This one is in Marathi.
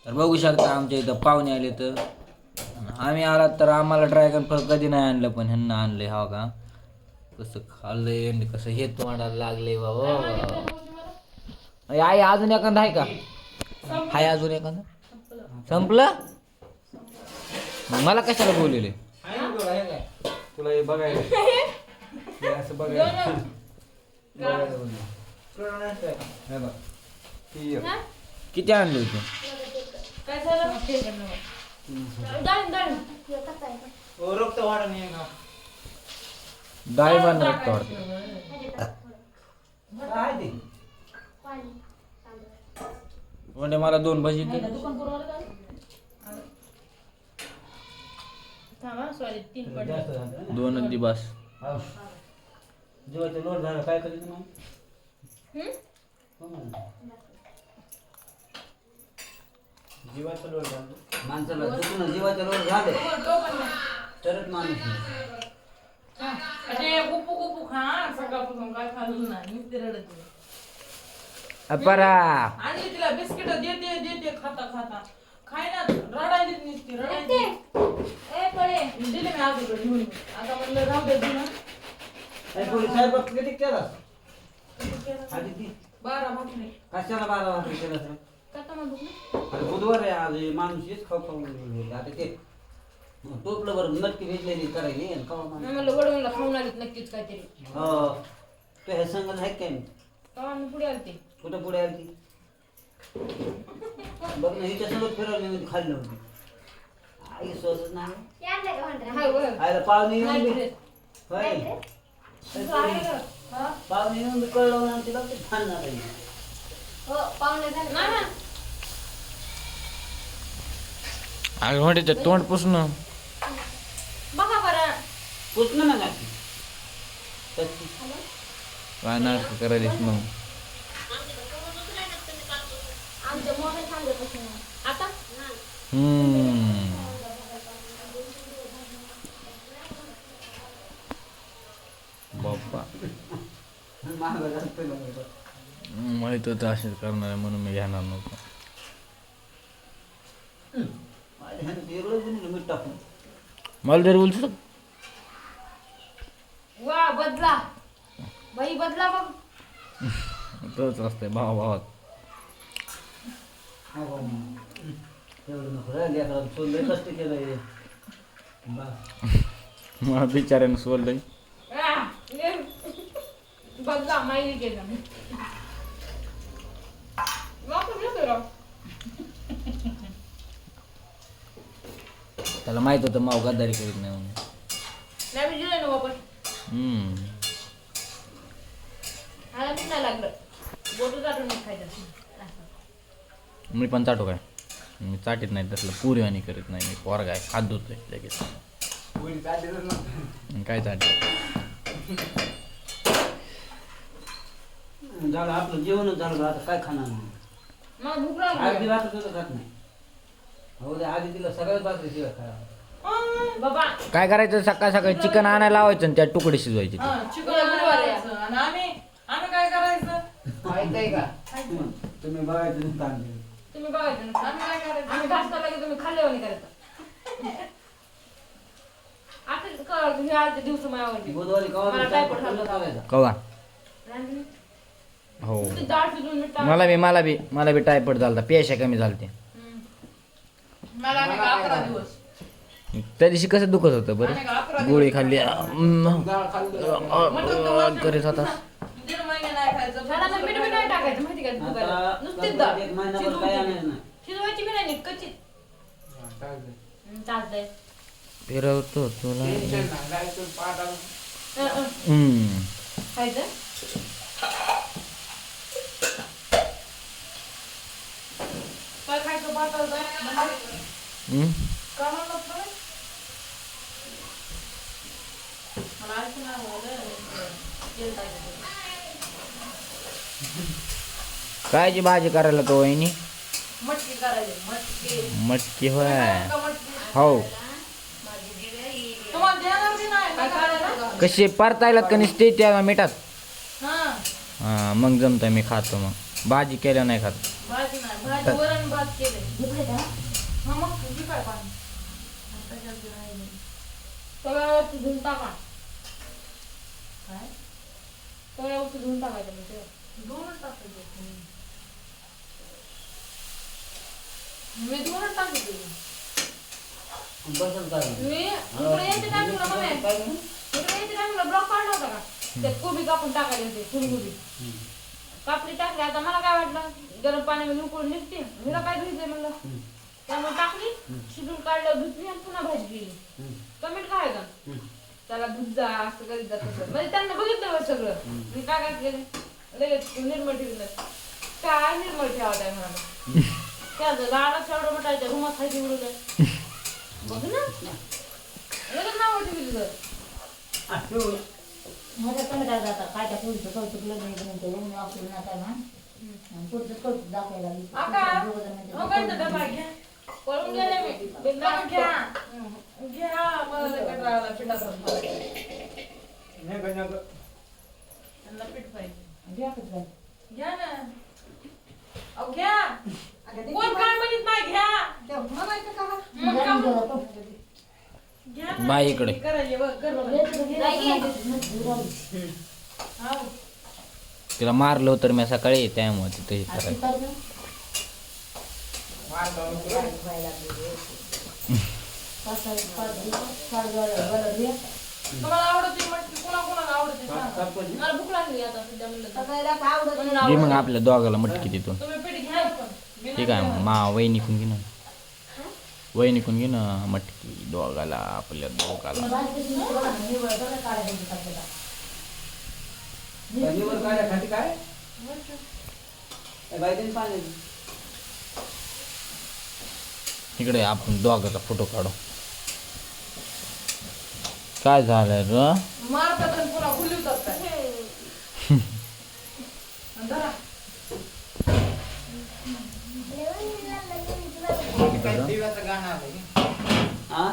तर बघू शकता आमच्या इथं पाहुणे आले तर आम्ही आलात तर आम्हाला ड्रॅगन फळ कधी नाही आणलं पण ह्यांना आणलंय हा का कसं खाल्लंय आणि कसं हे तोंडाला लागलंय बाबा आई अजून एखादं आहे का हाय अजून एखादं संपलं मला कशाला बोलले तुला हे बघायला हे असं बघायला किती आणलं होतं काय झालं रक्त वाढ नाही का डाळी बांधून रक्त वाढतं म्हणजे मला 2 भजी दे सॉरी 3 पडले 2 दि बस जेवायचं लोट झालं काय करायचं मग जीवाचं लोट झालं माणसाला चुकून जीवाचं लोट झालं तरच माणूस अरे गुप्पू गुप्पू खा सकाळपासून काय खाल्लं नाही नुसते रडत अपरा आणि तिला बिस्किट देते खाता खाता खाय ना रडायली नुसती रडायली दिले मी आजूकडे घेऊन आता म्हणलं राहू दे ना साहेब किती केला आधी ती 12 भाकरी कशाला 12 वाजता केलं सर करता मग अरे बुधवार आहे आज हे माणूस हेच खाऊ आता ते टोपलं बरं नक्की भेटलेली करायली आणि खाऊ माणूस म्हणलं वडवूनला खाऊन आलीत नक्कीच काहीतरी हो तो हे संगत आहे काय तेव्हा मी पुढे आलते कुठं पुढे आली ती बघ ना हिच्या सोबत फिरवली मी खाल्लं होती आई सोसच नाही हाय वर आयला पाहुणे येऊन नाही बी- फिरत. होय आहे गं. हा? पाहुणे येऊन बी कळलं ना तिला ते छान नाही नाही ना. अगं म्हणजे ते तोंड पुसणं बघा बरं पुसणं ना गाठी तशी काय नाटक करायलीस मग आमच्या मोठ्या सांगत आता बाप्पा महाग जास्त माहित होतं असेच करणार आहे म्हणून मी घेणार नव्हतं वेगळं दिलं मीठ टाकून मला जरी बोलतो वा बदला बाई बदला बघ तोच असतंय भावात एवढं नको रे लेकराला सोडलंय कष्ट केलंय मला बिचाऱ्यानं सोडलंय बदला माहिती केलं त्याला माहित होतं माव गद्दारी करीत नाही म्हणून नाही दिलं ना वापस मला मी नाही लागलं बोटू चाटून नाही खायचं मी पण चाटू काय मी चाटीत नाही तसलं पुरी आणि करीत नाही मी पोरगा आहे हात धुतोय लगेच पोळी चाललीच नव्हतं आणि काय चाट झालं आपलं जेवणच झालं आता काय खाणार नाही मग भूक आधी लागली भाकर सुद्धा खात नाही हो दे आधी तिला सगळ्यात भाकरी शिवाय खायला बाबा काय करायचं सकाळ सकाळी चिकन आणायला लावायचं आणि त्यात तुकडे शिजवायचे ते. चिकन बनवायचं आणि आम्ही काय करायचं माहित आहे का तुम्ही बघायचं नुसतं आणलं. तुम्ही बघायचं ना. आम्ही काय करायचं आम्ही घासता लागेल तुम्ही खाल्ल्यावानी करायचं आता कळलं हे आजचे दिवस माझ्यावरती बुधवारी कवा मला काय पडलं लावायचा कवा रांधणी. हो ती डाळ शिजवून मीठ टाक. मला बी टायफॉइड झालता पेशा कमी झालते मला नाही का 11 दिवस त्या दिवशी कसं दुखत होतं बरं आणि का 11 दिवस. गोळी खाल्ली डाळ खाल्लं करीत होतास 1.5 महिने नाही खायचं झाडाला मीठ बी नाही टाकायचं माहिती का दुखायला आता नुसतीच डाळ एक महिनाभर काय आणायचं नाही शिजवायची बी नाही कच्ची चालतंय फिरवतो तुला खायचं काय खायचं पातळ जाय का म्हणलं तुला? मला आजचं नाही आवडलं. तेल टाकायचं. कायची भाजी करायला तो वहिनी मटकी करायची मटकी मटकी होय का मटकी? हो तुम्हाला देणार बी नाही काय करायला? कशी परतायला का नुसते त्या मिठात हा हां मग जमतं मी खातो मग भाजी केल्या नाही खात भाजी नाही भाजी वरण भात केले घेतले का हा मग तुझी काय पाणी आता जल्दी राहिले तव्यावरती धुवून टाका काय तव्यावरती धुवून टाकायचं म्हणजे दोनच टाकायचे मी दोनच टाकते बसल काय मी इकडे यायच्या टायमिंगला मम्मी इकडे यायच्या टायमिंगला ब्लॉक काढला होता का त्यात कोबी कापून टाकायचे होते फुलगोबी कापली टाकली आता मला काय वाटलं गरम पाण्यामध्ये उकळून निघते हिला काय धुयचंय म्हणलं त्यामुळे टाकली शिजून काढलं धुतली आणि पुन्हा भाजी केली कमेंट काय का त्याला दूध जा असं करीत जात म्हणजे त्यांना बघितलं सगळं मी काय काय केलं लगेच निर्मळ ठेवलं काय निर्मळ ठेवायचं आहे मला त्या लाडाचं एवढं म्हटायचं रुमात खायची उडवलं बघ ना लगेच नाव ठेवली तुझं माझ्या टमाटर जातात काय त्या पुढचं कौतुक लग्न म्हणतो मी वापरून आता ना पुढचं कौतुक दाखवायला लागली. आका दोघं जण म्हणतात, हो काय डबा घ्या पळून गेले मी डबा घ्या घ्या मला लय कंटाळा पिठाचा नाही का नाही का? त्यांना पीठ पाहिजे घ्या कसं काय? घ्या ना अहो घ्या कोण काय म्हणत नाही घ्या मग घ्या का ना जरा तो. घ्या ना बाई इकडे. करायचे बघ कर बघ. हाव. तिला मारलं होतं मी सकाळी त्यामुळे तिथं हे करायचं मारतो मी तुला. तुम्हाला आवडते मटकी कोणाकोणाला आवडते सांगा. मला भूक लागली आता सध्या म्हणलं तर. म्हणून घे मग आवडते. आपल्या दोघाला मटकी तिथून तुम्ही पीठ घ्या पण मी ठीक आहे मग मा वहिनीकून घे ना वहिनीकून घे ना मटकी दोघाला आपल्या दोघाला निवड काढण्यासाठी काय बायदेन पाणी इकडे आपण दोघाचा फोटो काढू काय झालं र मारतात आणि पुन्हा खुलवतात काय आणि धरा. काय देवाचं गाणं आलंय. हा